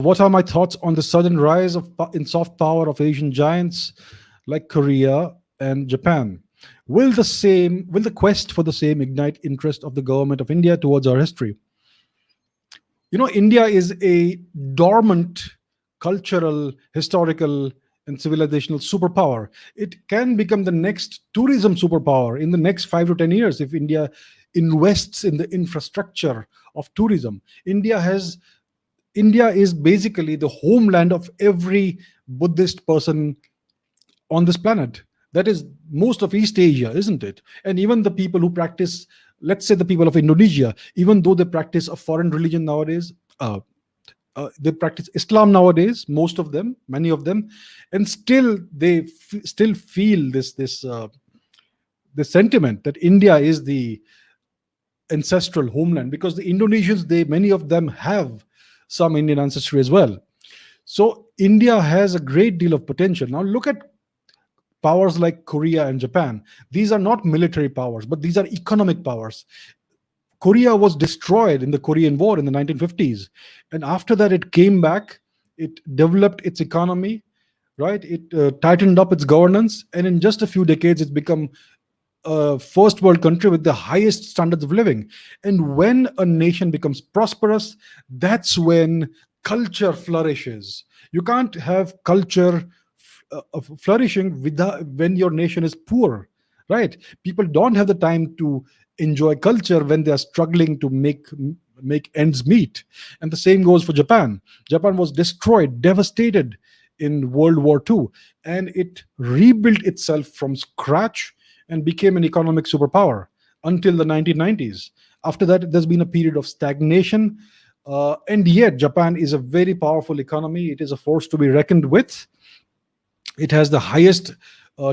What are my thoughts on the sudden rise in soft power of Asian giants like Korea and Japan? Will the quest for the same ignite interest of the government of India towards our history? India is a dormant cultural, historical, and civilizational superpower. It can become the next tourism superpower in the next 5 to 10 years if India invests in the infrastructure of tourism. India is basically the homeland of every Buddhist person on this planet. That is most of East Asia, isn't it? And even the people who practice, let's say the people of Indonesia, even though they practice a foreign religion nowadays, they practice Islam nowadays, most of them, many of them, and still they still feel this sentiment that India is the ancestral homeland, because the Indonesians, many of them have some Indian ancestry as well. So India has a great deal of potential. Now look at powers like Korea and Japan. These are not military powers, but these are economic powers. Korea was destroyed in the Korean War in the 1950s, and after that it came back. It developed its economy, right? It tightened up its governance, and in just a few decades it's become a first world country with the highest standards of living. And when a nation becomes prosperous, that's when culture flourishes. You can't have culture flourishing when your nation is poor, right? People don't have the time to enjoy culture when they are struggling to make ends meet. And the same goes for Japan. Japan was destroyed, devastated in World War II, and it rebuilt itself from scratch and became an economic superpower until the 1990s. After that, there's been a period of stagnation, and yet Japan is a very powerful economy. It is a force to be reckoned with. It has the highest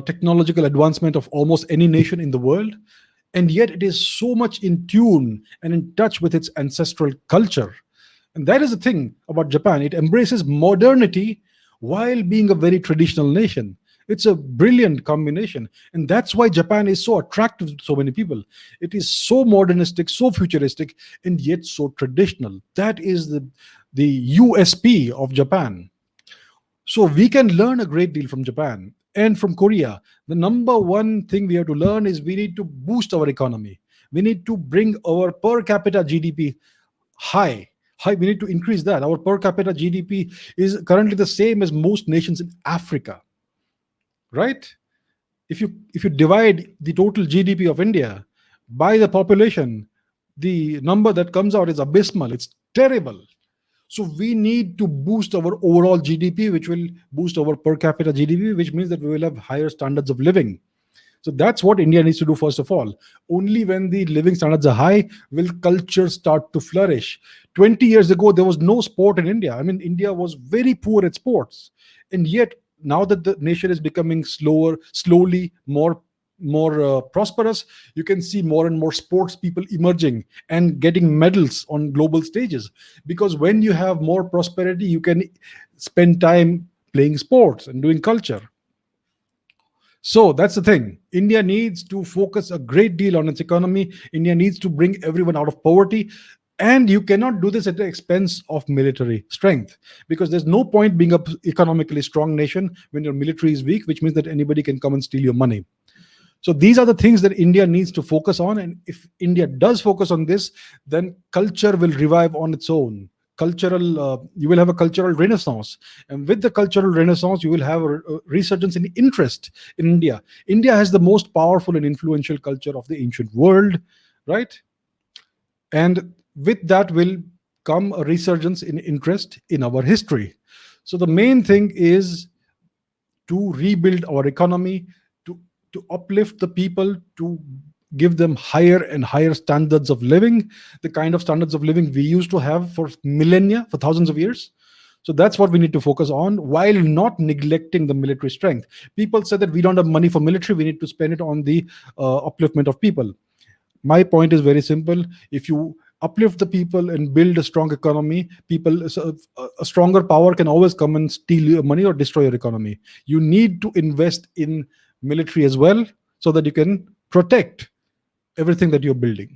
technological advancement of almost any nation in the world, and yet it is so much in tune and in touch with its ancestral culture. And that is the thing about Japan. It embraces modernity while being a very traditional nation. It's a brilliant combination. And that's why Japan is so attractive to so many people. It is so modernistic, so futuristic, and yet so traditional. That is the USP of Japan. So we can learn a great deal from Japan and from Korea. The number one thing we have to learn is we need to boost our economy. We need to bring our per capita GDP high. We need to increase that. Our per capita GDP is currently the same as most nations in Africa, right? If you divide the total GDP of India by the population, the number that comes out is abysmal. It's terrible. So we need to boost our overall GDP, which will boost our per capita GDP, which means that we will have higher standards of living. So that's what India needs to do first of all. Only when the living standards are high will culture start to flourish. 20 years ago, there was no sport in India. I mean, India was very poor at sports. And yet, now that the nation is becoming slowly more prosperous, you can see more and more sports people emerging and getting medals on global stages. Because when you have more prosperity, you can spend time playing sports and doing culture. So that's the thing. India needs to focus a great deal on its economy. India needs to bring everyone out of poverty. And you cannot do this at the expense of military strength, because there's no point being an economically strong nation when your military is weak, which means that anybody can come and steal your money. So these are the things that India needs to focus on. And if India does focus on this, then culture will revive on its own. You will have a cultural renaissance. And with the cultural renaissance, you will have a resurgence in interest in India. India has the most powerful and influential culture of the ancient world, right? And with that will come a resurgence in interest in our history. So the main thing is to rebuild our economy, to uplift the people, to give them higher and higher standards of living, the kind of standards of living we used to have for millennia, for thousands of years. So that's what we need to focus on, while not neglecting the military strength. People say that we don't have money for military, we need to spend it on the upliftment of people. My point is very simple. If you uplift the people and build a strong economy, a stronger power can always come and steal your money or destroy your economy. You need to invest in military as well, so that you can protect everything that you're building.